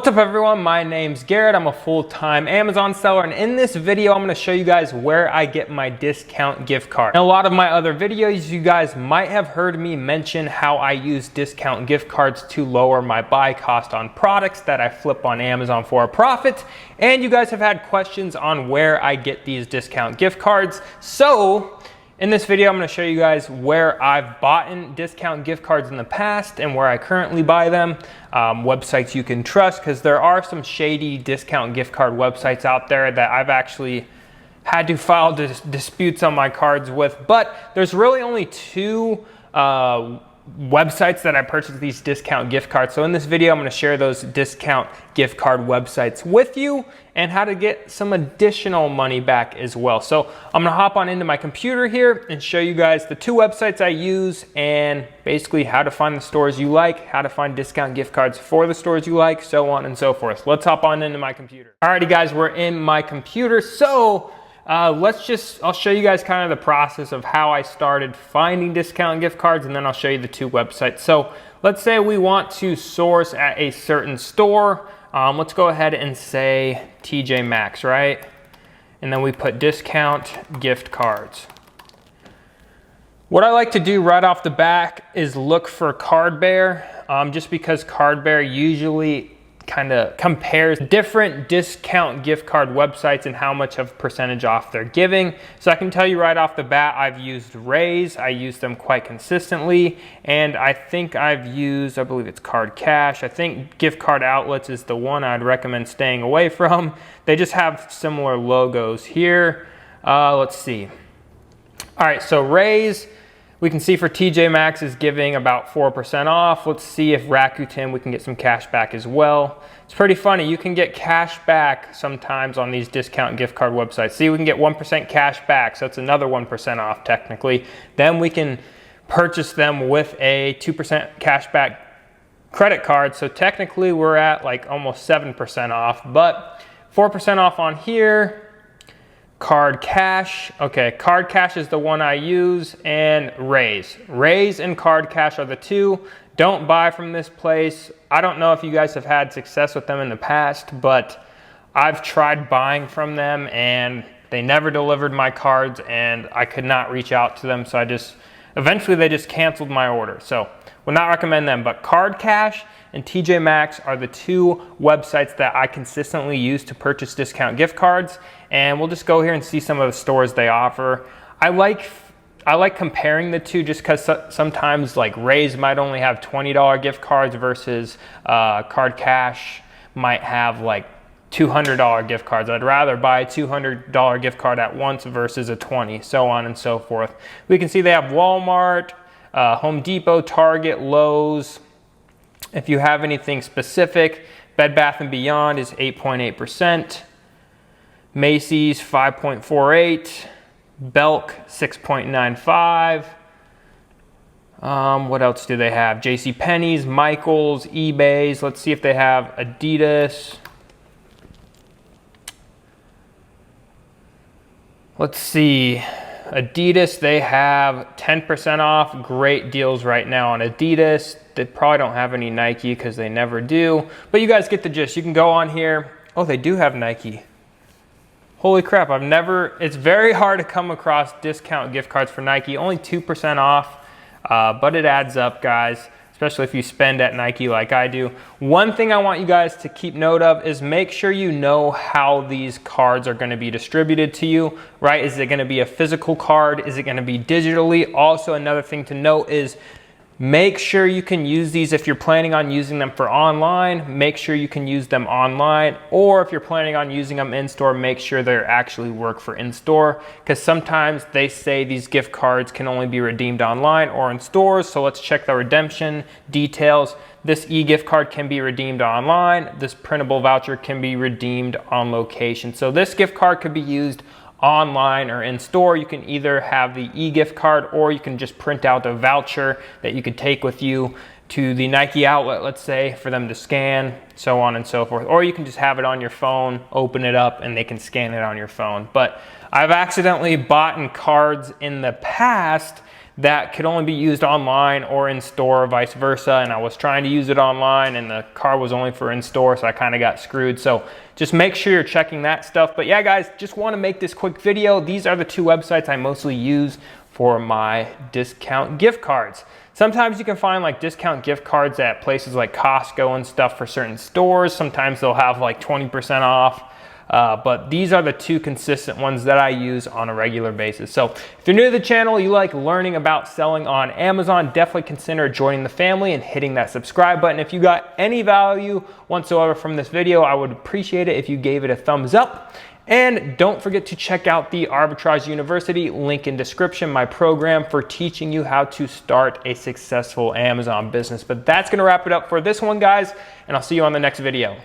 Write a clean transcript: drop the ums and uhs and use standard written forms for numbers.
What's up everyone, my name's Garrett. I'm a full-time Amazon seller, and in this video I'm going to show you guys where I get my discount gift card. In a lot of my other videos you guys might have heard me mention how I use discount gift cards to lower my buy cost on products that I flip on Amazon for a profit, and you guys have had questions on where I get these discount gift cards. So in this video, I'm going to show you guys where I've bought discount gift cards in the past and where I currently buy them, websites you can trust, because there are some shady discount gift card websites out there that I've actually had to file disputes on my cards with. But there's really only two websites that I purchased these discount gift cards. So in this video, I'm going to share those discount gift card websites with you and how to get some additional money back as well. So I'm going to hop on into my computer here and show you guys the two websites I use and basically how to find the stores you like, how to find discount gift cards for the stores you like, so on and so forth. Let's hop on into my computer. Alrighty guys, we're in my computer. So I'll show you guys kind of the process of how I started finding discount gift cards, and then I'll show you the two websites. So let's say we want to source at a certain store. Let's go ahead and say TJ Maxx, right? And then we put discount gift cards. What I like to do right off the bat is look for Card Bear, just because Card Bear usually kind of compares different discount gift card websites and how much of percentage off they're giving. So I can tell you right off the bat, I've used Raise. I use them quite consistently, and I think I've used, I believe it's Card Cash. I think Gift Card Outlets is the one I'd recommend staying away from. They just have similar logos here. Let's see. All right, so Raise, we can see for TJ Maxx is giving about 4% off. Let's see if Rakuten, we can get some cash back as well. It's pretty funny, you can get cash back sometimes on these discount gift card websites. See, we can get 1% cash back, so it's another 1% off technically. Then we can purchase them with a 2% cash back credit card. So technically we're at like almost 7% off, but 4% off on here. Card Cash, okay, Card Cash is the one I use, and Raise. Raise and Card Cash are the two. Don't buy from this place. I don't know if you guys have had success with them in the past, but I've tried buying from them and they never delivered my cards and I could not reach out to them, so eventually they just canceled my order. So would not recommend them, but Card Cash and TJ Maxx are the two websites that I consistently use to purchase discount gift cards. And we'll just go here and see some of the stores they offer. I like comparing the two just because sometimes like Raise might only have $20 gift cards versus Card Cash might have like $200 gift cards. I'd rather buy a $200 gift card at once versus a $20, so on and so forth. We can see they have Walmart, Home Depot, Target, Lowe's. If you have anything specific, Bed Bath & Beyond is 8.8%. Macy's 5.48, Belk 6.95. What else do they have? JCPenney's, Michael's, eBay's. Let's see if they have Adidas. Let's see. Adidas, they have 10% off. Great deals right now on Adidas. They probably don't have any Nike because they never do. But you guys get the gist. You can go on here. Oh, they do have Nike. Holy crap, it's very hard to come across discount gift cards for Nike. Only 2% off, but it adds up, guys, especially if you spend at Nike like I do. One thing I want you guys to keep note of is make sure you know how these cards are going to be distributed to you, right? Is it going to be a physical card? Is it going to be digitally? Also, another thing to note is make sure you can use these if you're planning on using them for online. Make sure you can use them online, or if you're planning on using them in-store, make sure they actually work for in-store, because sometimes they say these gift cards can only be redeemed online or in stores. So let's check the redemption details. This e-gift card can be redeemed online. This printable voucher can be redeemed on location. So this gift card could be used online or in store. You can either have the e-gift card, or you can just print out a voucher that you could take with you to the Nike outlet, let's say, for them to scan, so on and so forth. Or you can just have it on your phone, open it up, and they can scan it on your phone. But I've accidentally bought cards in the past that could only be used online or in store or vice versa. And I was trying to use it online and the card was only for in store, so I kind of got screwed. So just make sure you're checking that stuff. But yeah, guys, just want to make this quick video. These are the two websites I mostly use for my discount gift cards. Sometimes you can find like discount gift cards at places like Costco and stuff for certain stores. Sometimes they'll have like 20% off. But these are the two consistent ones that I use on a regular basis. So if you're new to the channel, you like learning about selling on Amazon, definitely consider joining the family and hitting that subscribe button. If you got any value whatsoever from this video, I would appreciate it if you gave it a thumbs up. And don't forget to check out the Arbitrage University, link in description, my program for teaching you how to start a successful Amazon business. But that's gonna wrap it up for this one, guys, and I'll see you on the next video.